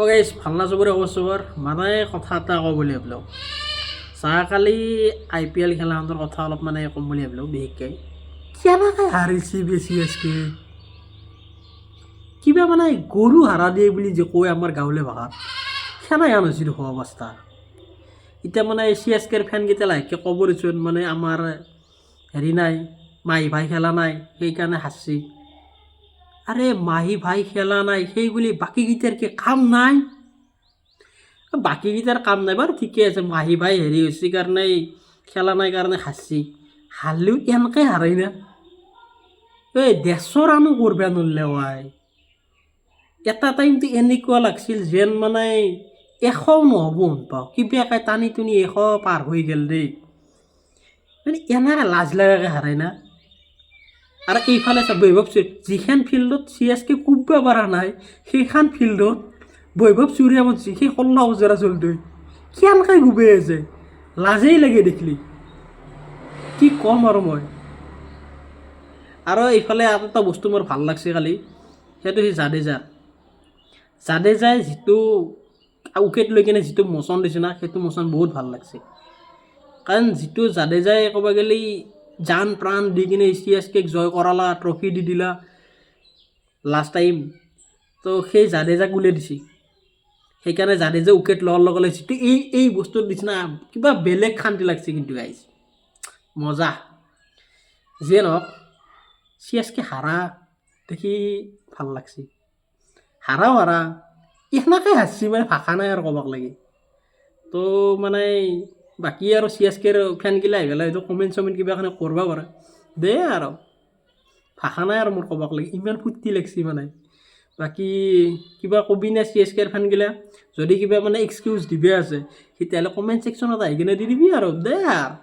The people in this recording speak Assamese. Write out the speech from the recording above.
গাইজ ভাল না চবৰে খবৰ মানে কথা এটা কওঁ বুলি ভাবিলোঁ কালি IPL খেলাখনৰ কথা অলপ মানে ক'ম বুলি ভাবিলোঁ বিশেষকৈ কেনেকৈ হাৰিছে বেছি আজকে কিবা মানে গৰু হাৰা দিয়ে বুলি যে কয় আমাৰ গাঁৱলীয়া ভাষাত সেনেহেন হৈছে দেখোন অৱস্থা এতিয়া মানে CSKৰ ফেনকেইটা লাহেকৈ ক'ব দিছোঁ মানে আমাৰ হেৰি নাই মাহী ভাই খেলা নাই সেইকাৰণে হাৰছি আৰে মাহী ভাই খেলা নাই সেই বুলি বাকীকেইটাৰ কি কাম নাই বাকীকেইটাৰ কাম নাই বাৰু ঠিকে আছে মাহী ভাই হেৰি হৈছে কাৰণে খেলা নাই কাৰণে হাৰছি হাৰলেও এনেকৈ হাৰাই না এই দেশৰ আনো কৰিব নোৱাৰিলে হয় এটা টাইমটো এনেকুৱা লাগছিল যেন মানে 100 নহ'ব পাওঁ কিবাকৈ টানি টুনি 100 পাৰ হৈ গ'ল দেই মানে এনেকৈ লাজ লগাকৈ হাৰাই না আৰু এইফালে বৈভৱ যিখন ফিল্ডত CSK কুববা পৰা নাই সেইখন ফিল্ডত বৈভৱ সূৰ্যবংশী সেই 16 বছৰ চলটোই কেনেকৈ গুবে আছে লাজেই লাগে দেখিলি কি ক'ম আৰু মই আৰু এইফালে আৰু এটা বস্তু মোৰ ভাল লাগছে কালি সেইটো সেই জাদেজাই যিটো উইকেট লৈ কিনে যিটো মোচন দিছে না সেইটো মোচন বহুত ভাল লাগছে কাৰণ যিটো জাদেজাই ক'ব গ'লে জান প্ৰাণ দি কিনে CSKক জয় কৰালা ট্ৰফি দি দিলা লাষ্ট টাইম তো সেই জাদেজাক উলিয়াই দিছে সেইকাৰণে জাদেজা উইকেট লোৱাৰ লগে লগে যিটো এই বস্তুৰ নিচিনা কিবা বেলেগ শান্তি লাগছে কিন্তু গাইজ মজা যিয়ে নহওক CSK হাৰা দেখি ভাল লাগছে হাৰা এনেকৈ হাৰছি মানে ভাষা নাই আৰু ক'বাক লাগে তো মানে বাকী আৰু CSKৰ ফেনগিলা আহি পেলাই এইটো কমেণ্ট কিবা এখানে কৰিব পাৰে দে আৰু ভাষা নাই আৰু মোৰ ক'বাক লাগে ইমান ফূৰ্তি লাগছি মানে বাকী কিবা কবি না CSKৰ ফেনগিলা যদি কিবা মানে এক্সকিউজ দিবে আছে তেতিয়াহ'লে কমেণ্ট ছেকশ্যনত আহি কিনে দি দিবি আৰু দে আৰু